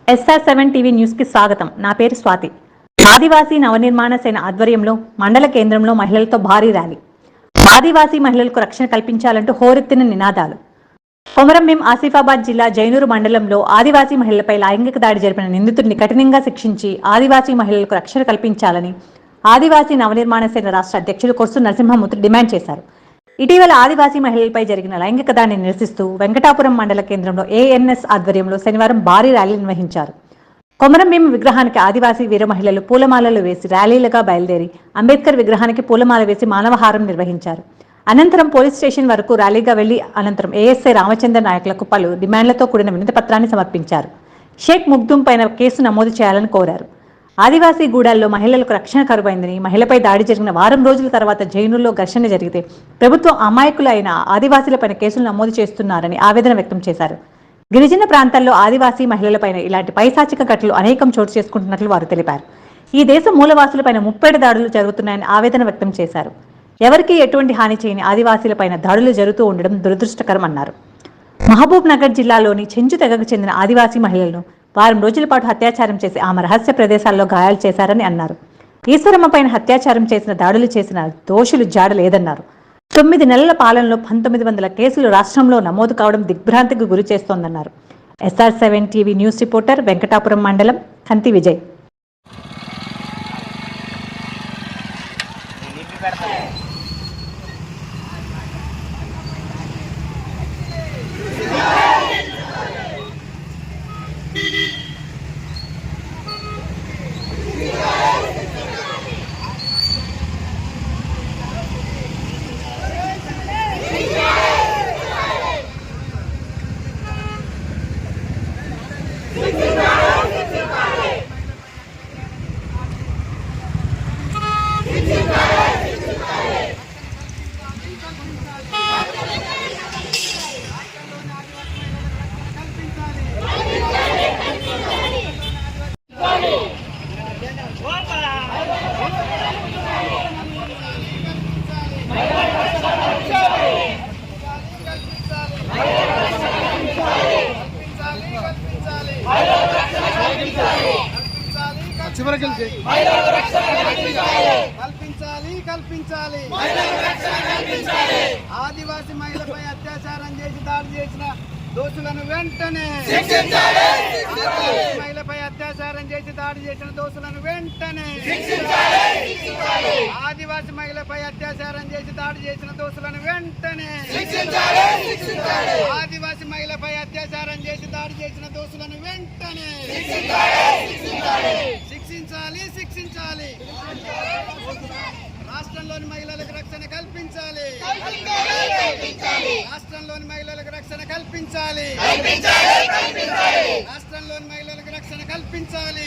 SR7 TV news కి స్వాగతం. నా పేరు స్వాతి. ఆదివాసీ నవనిర్మాణ సేన ఆధ్వర్యంలో మండల కేంద్రంలో మహిళలతో భారీ ర్యాలీ. ఆదివాసీ మహిళలకు రక్షణ కల్పించాలంటూ హోరెత్తిన నినాదాలు. కొమరంభీం ఆసిఫాబాద్ జిల్లా జైనూరు మండలంలో ఆదివాసీ మహిళలపై లైంగిక దాడి జరిపిన నిందితుడిని కఠినంగా శిక్షించి ఆదివాసీ మహిళలకు రక్షణ కల్పించాలని ఆదివాసీ నవనిర్మాణ సేన రాష్ట్ర అధ్యక్షులు కొర్సు నరసింహమూర్తి డిమాండ్ చేశారు. ఇటీవల ఆదివాసీ మహిళలపై జరిగిన లైంగిక దాడిని నిరసిస్తూ వెంకటాపురం మండల కేంద్రంలో ANS ఆధ్వర్యంలో శనివారం భారీ ర్యాలీ నిర్వహించారు. కొమరంభీం విగ్రహానికి ఆదివాసీ వీర మహిళలు పూలమాలలు వేసి ర్యాలీలుగా బయలుదేరి అంబేద్కర్ విగ్రహానికి పూలమాల వేసి మానవహారం నిర్వహించారు. అనంతరం పోలీస్ స్టేషన్ వరకు ర్యాలీగా వెళ్లి అనంతరం ASI రామచంద్ర నాయకులకు పలు డిమాండ్లతో కూడిన వినతి పత్రాన్ని సమర్పించారు. షేక్ ముగ్దుం పైన కేసు నమోదు చేయాలని కోరారు. ఆదివాసీ గూడాల్లో మహిళలకు రక్షణ కరువైందని, మహిళపై దాడి జరిగిన వారం రోజుల తర్వాత జైనూరులో ఘర్షణ జరిగితే ప్రభుత్వం అమాయకులైన ఆదివాసీలపైన కేసులు నమోదు చేస్తున్నారని ఆవేదన వ్యక్తం చేశారు. గిరిజన ప్రాంతాల్లో ఆదివాసీ మహిళలపైన ఇలాంటి పైశాచిక ఘటనలు అనేకం చోటు చేసుకుంటున్నట్లు వారు తెలిపారు. ఈ దేశ మూలవాసులపైన 30 దాడులు జరుగుతున్నాయని ఆవేదన వ్యక్తం చేశారు. ఎవరికీ ఎటువంటి హాని చేయని ఆదివాసీలపైన దాడులు జరుగుతూ ఉండడం దురదృష్టకరం అన్నారు. మహబూబ్ నగర్ జిల్లాలోని చెంచు తెగకు చెందిన ఆదివాసీ మహిళలను వారం రోజుల పాటు అత్యాచారం చేసి ఆమె రహస్య ప్రదేశాల్లో గాయాలు చేశారని అన్నారు. ఈశ్వరమ్మ పైన అత్యాచారం చేసిన దాడులు చేసిన దోషులు జాడ లేదన్నారు. 9 నెలల పాలనలో 1900 కేసులు రాష్ట్రంలో నమోదు కావడం దిగ్భ్రాంతికి గురి చేస్తోందన్నారు. SR7 TV news reporter Venkatapuram మండలం కంతి విజయ్. ఆదివాసీ మహిళపై అత్యాచారం చేసి దాడి చేసిన దోషులను వెంటనే మహిళపై అత్యాచారం చేసి దాడి చేసిన దోషులను వెంటనే ఆదివాసీ మహిళపై అత్యాచారం చేసి దాడి చేసిన దోషులను వెంటనే ఆదివాసీ మహిళపై అత్యాచారం చేసి దాడి చేసిన దోషులను వెంటనే శిక్షించాలి శిక్షించాలి. రాష్ట్రంలోని మహిళలకు రక్షణ కల్పించాలి. రాష్ట్రంలోని మహిళలకు రక్షణ కల్పించాలి. రాష్ట్రంలోని మహిళలకు రక్షణ కల్పించాలి.